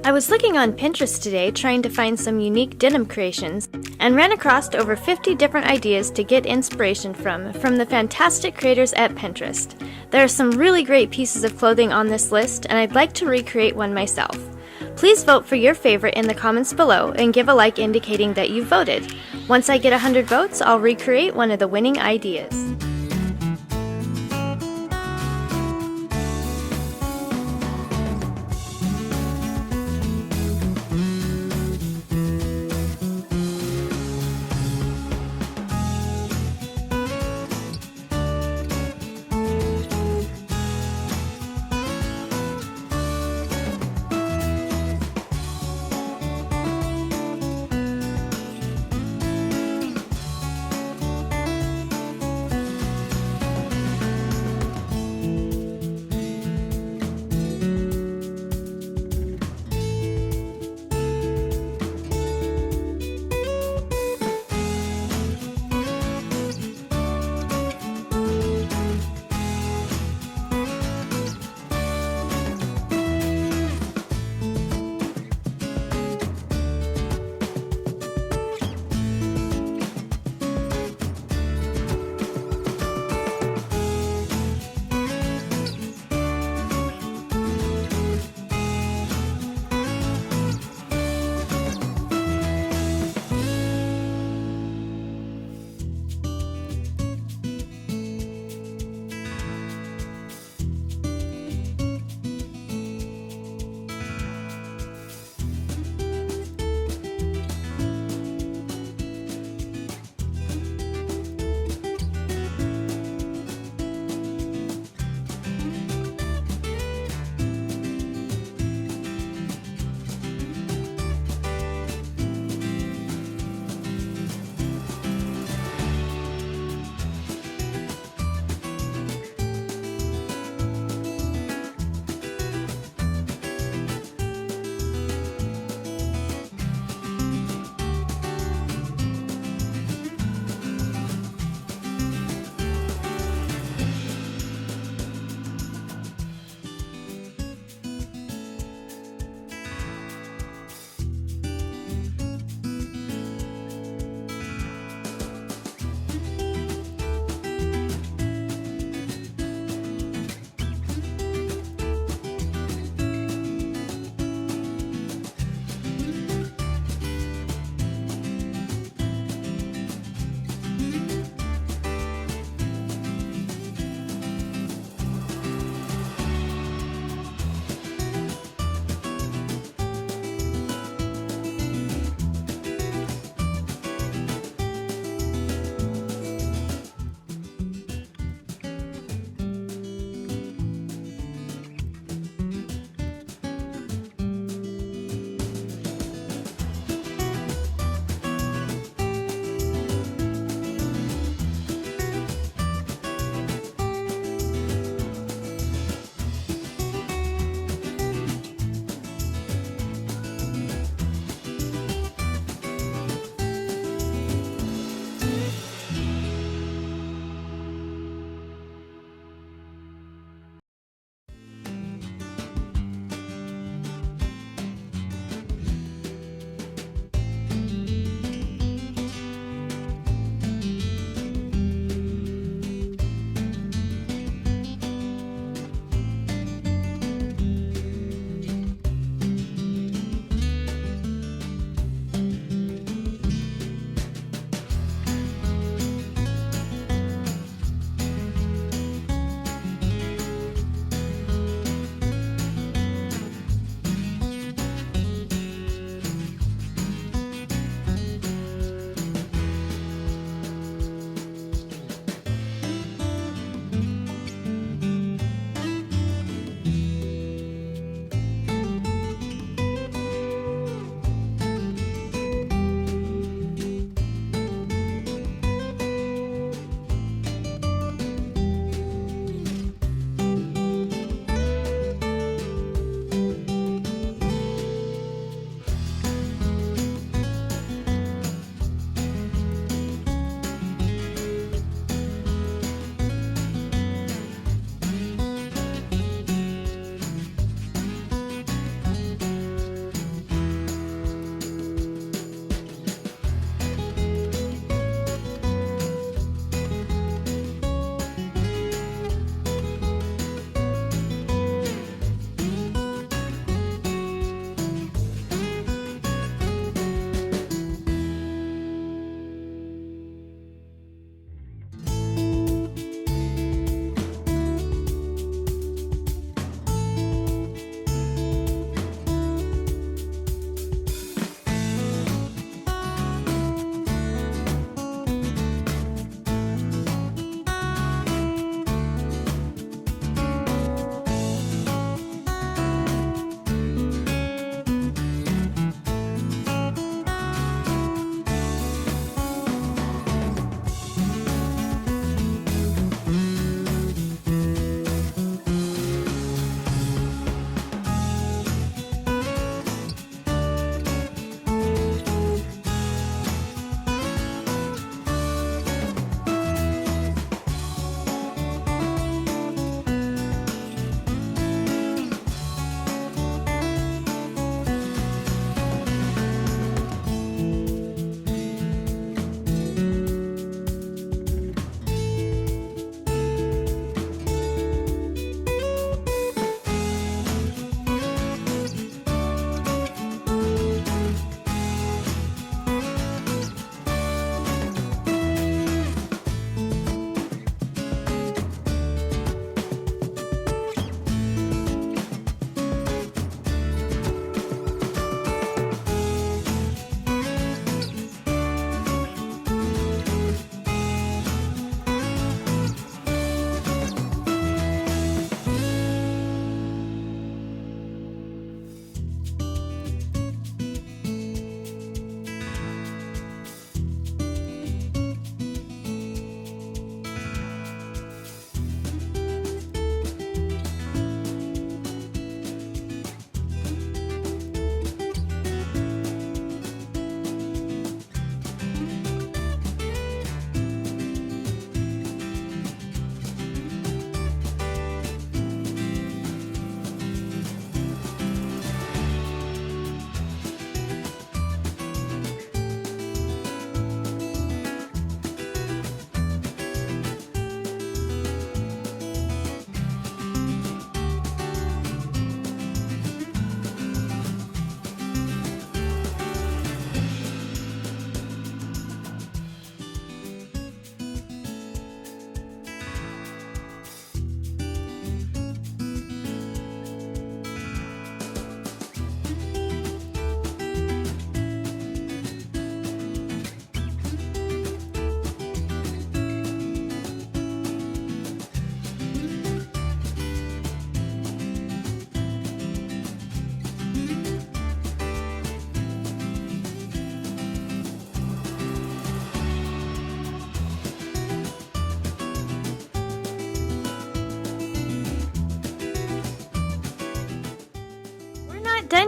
I was looking on Pinterest today trying to find some unique denim creations and ran across over 50 different ideas to get inspiration from the fantastic creators at Pinterest. There are some really great pieces of clothing on this list and I'd like to recreate one myself. Please vote for your favorite in the comments below and give a like indicating that you voted. Once I get 100 votes, I'll recreate one of the winning ideas.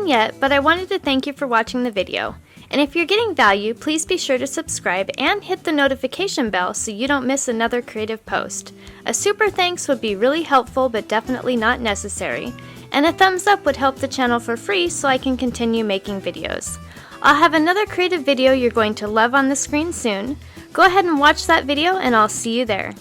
yet, but I wanted to thank you for watching the video. And if you're getting value, please be sure to subscribe and hit the notification bell so you don't miss another creative post. A super thanks would be really helpful but definitely not necessary. And a thumbs up would help the channel for free so I can continue making videos. I'll have another creative video you're going to love on the screen soon. Go ahead and watch that video and I'll see you there.